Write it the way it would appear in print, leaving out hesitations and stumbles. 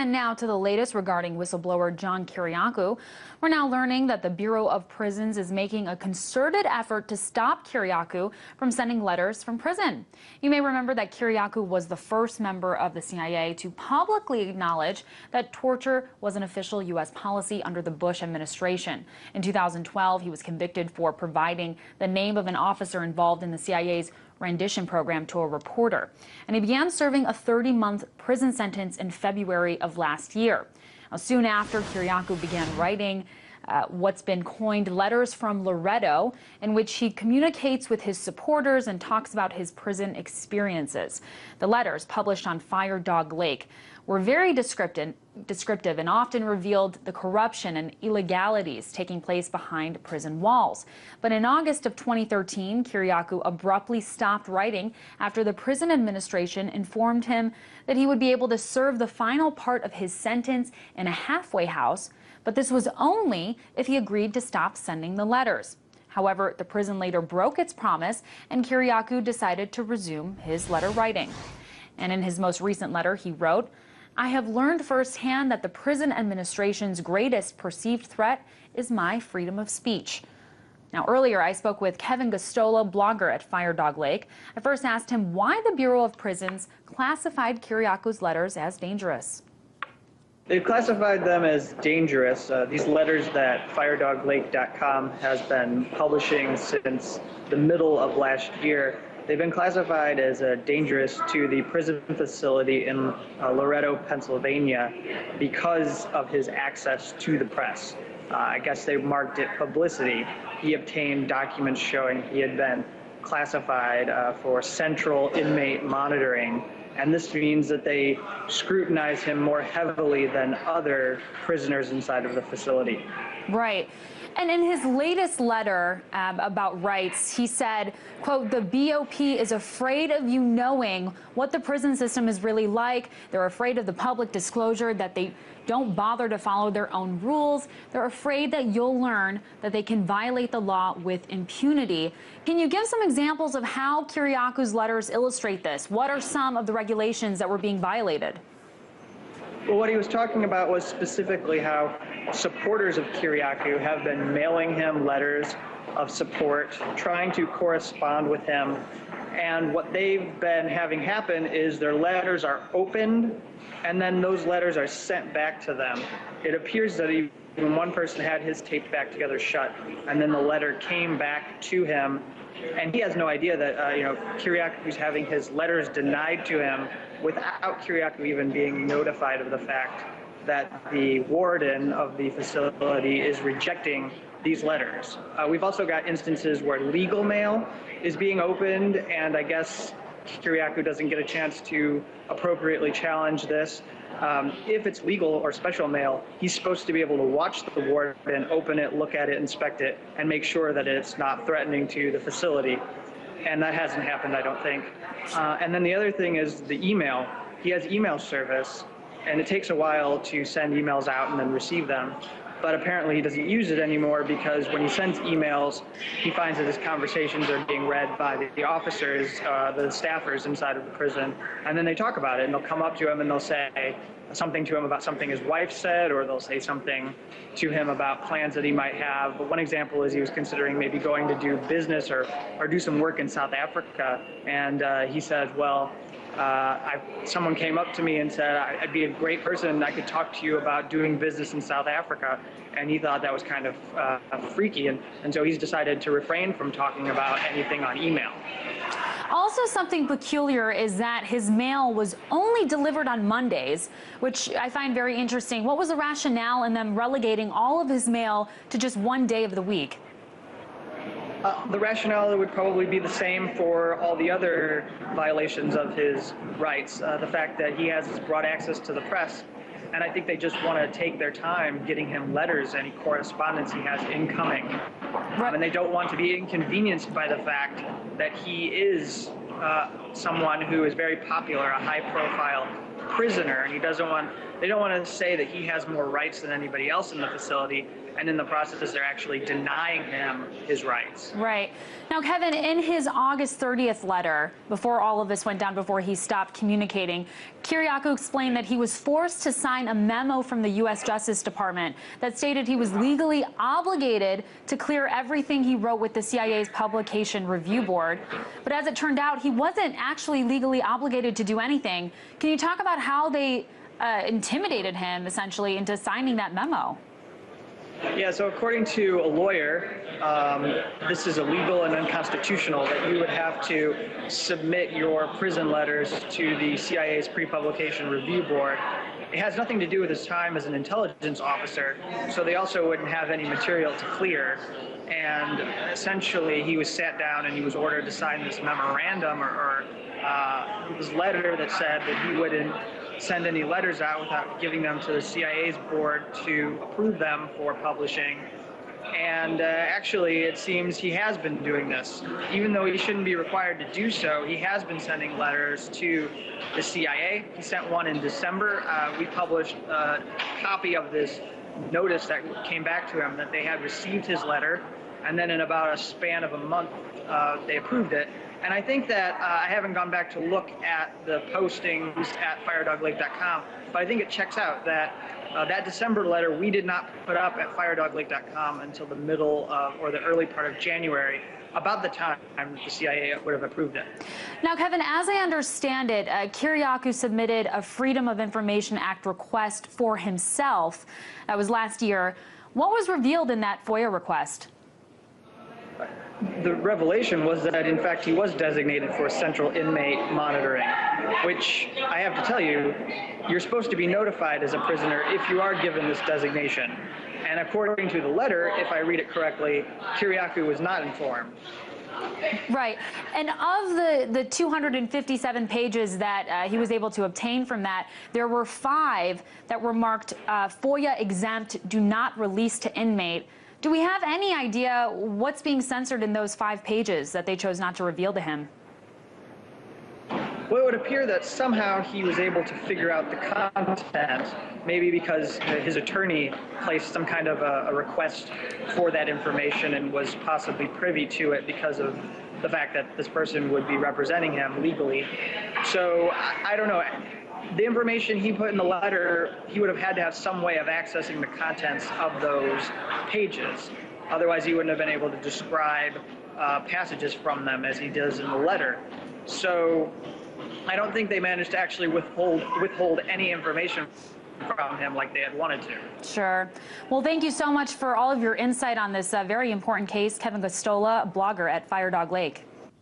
And now to the latest regarding whistleblower John Kiriakou. We're now learning that the Bureau of Prisons is making a concerted effort to stop Kiriakou from sending letters from prison. You may remember that Kiriakou was the first member of the CIA to publicly acknowledge that torture was an official U.S. policy under the Bush administration. In 2012, he was convicted for providing the name of an officer involved in the CIA's rendition program to a reporter. And he began serving a 30-month prison sentence in February of last year. Now, soon after, Kiriakou began writing what's been coined letters from Loretto, in which he communicates with his supporters and talks about his prison experiences. The letters, published on Firedoglake, were very descriptive and often revealed the corruption and illegalities taking place behind prison walls. But in August of 2013, Kiriakou abruptly stopped writing after the prison administration informed him that he would be able to serve the final part of his sentence in a halfway house, but this was only if he agreed to stop sending the letters. However, the prison later broke its promise, and Kiriakou decided to resume his letter writing. And in his most recent letter, he wrote, "I have learned firsthand that the prison administration's greatest perceived threat is my freedom of speech." Now, earlier I spoke with Kevin Gosztola, blogger at Firedoglake. I first asked him why the Bureau of Prisons classified Kiriakou's letters as dangerous. They've classified them as dangerous. These letters that Firedoglake.com has been publishing since the middle of last year, they've been classified as dangerous to the prison facility in Loretto, Pennsylvania, because of his access to the press. I guess they marked it publicity. He obtained documents showing he had been classified for central inmate monitoring. And this means that they scrutinize him more heavily than other prisoners inside of the facility. Right. And in his latest letter about rights, he said, quote, "The BOP is afraid of you knowing what the prison system is really like. They're afraid of the public disclosure, that they don't bother to follow their own rules. They're afraid that you'll learn that they can violate the law with impunity." Can you give some examples of how Kiriakou's letters illustrate this? What are some of the regulations that were being violated? Well, what he was talking about was specifically how supporters of Kiriakou have been mailing him letters of support, trying to correspond with him. And what they've been having happen is their letters are opened, and then those letters are sent back to them. It appears that even one person had his taped back together shut, and then the letter came back to him, and he has no idea that Kiriakou's having his letters denied to him without Kiriakou even being notified of the fact that the warden of the facility is rejecting these letters. We've also got instances where legal mail is being opened, and I guess Kiriakou doesn't get a chance to appropriately challenge this. If it's legal or special mail, he's supposed to be able to watch the warden, open it, look at it, inspect it, and make sure that it's not threatening to the facility. And that hasn't happened, I don't think. And then the other thing is the email. He has email service, and it takes a while to send emails out and then receive them. But apparently he doesn't use it anymore, because when he sends emails, he finds that his conversations are being read by the officers, the staffers inside of the prison, and then they talk about it, and they'll come up to him and they'll say something to him about something his wife said, or they'll say something to him about plans that he might have. But one example is he was considering maybe going to do business or do some work in South Africa, and he said, well, someone came up to me and said, I'd be a great person, I could talk to you about doing business in South Africa. And he thought that was kind of freaky, and so he's decided to refrain from talking about anything on email. Also, something peculiar is that his mail was only delivered on Mondays, which I find very interesting. What was the rationale in them relegating all of his mail to just one day of the week? The rationale would probably be the same for all the other violations of his rights. The fact that he has broad access to the press, and I think they just want to take their time getting him letters, any correspondence he has incoming. And they don't want to be inconvenienced by the fact that he is someone who is very popular, a high-profile prisoner, and they don't want to say that he has more rights than anybody else in the facility, and in the process they're actually denying him his rights. Right. Now, Kevin, in his August 30th letter, before all of this went down, before he stopped communicating, Kiriakou explained that he was forced to sign a memo from the U.S. Justice Department that stated he was legally obligated to clear everything he wrote with the CIA's Publication Review Board. But as it turned out, he wasn't actually legally obligated to do anything. Can you talk about how they intimidated him, essentially, into signing that memo? Yeah, so according to a lawyer, this is illegal and unconstitutional, that you would have to submit your prison letters to the CIA's Pre-Publication Review Board. It has nothing to do with his time as an intelligence officer, so they also wouldn't have any material to clear. And essentially, he was sat down and he was ordered to sign this memorandum or this letter that said that he wouldn't send any letters out without giving them to the CIA's board to approve them for publishing. And actually, it seems he has been doing this. Even though he shouldn't be required to do so, he has been sending letters to the CIA. He sent one in December. We published a copy of this notice that came back to him that they had received his letter, and then in about a span of a month, they approved it. And I think that I haven't gone back to look at the postings at firedoglake.com, but I think it checks out that that December letter we did not put up at firedoglake.com until the middle of, or the early part of January, about the time the CIA would have approved it. Now, Kevin, as I understand it, Kiriakou submitted a Freedom of Information Act request for himself. That was last year. What was revealed in that FOIA request? The revelation was that, in fact, he was designated for central inmate monitoring, which I have to tell you, you're supposed to be notified as a prisoner if you are given this designation. And according to the letter, if I read it correctly, Kiriakou was not informed. Right. And of the 257 pages that he was able to obtain from that, there were 5 that were marked FOIA exempt, do not release to inmate. Do we have any idea what's being censored in those 5 pages that they chose not to reveal to him? Well, it would appear that somehow he was able to figure out the content, maybe because his attorney placed some kind of a request for that information and was possibly privy to it because of the fact that this person would be representing him legally. So I don't know. The information he put in the letter, he would have had to have some way of accessing the contents of those pages. Otherwise, he wouldn't have been able to describe passages from them as he does in the letter. So I don't think they managed to actually withhold any information from him like they had wanted to. Sure. Well, thank you so much for all of your insight on this very important case. Kevin Gosztola, blogger at Firedoglake.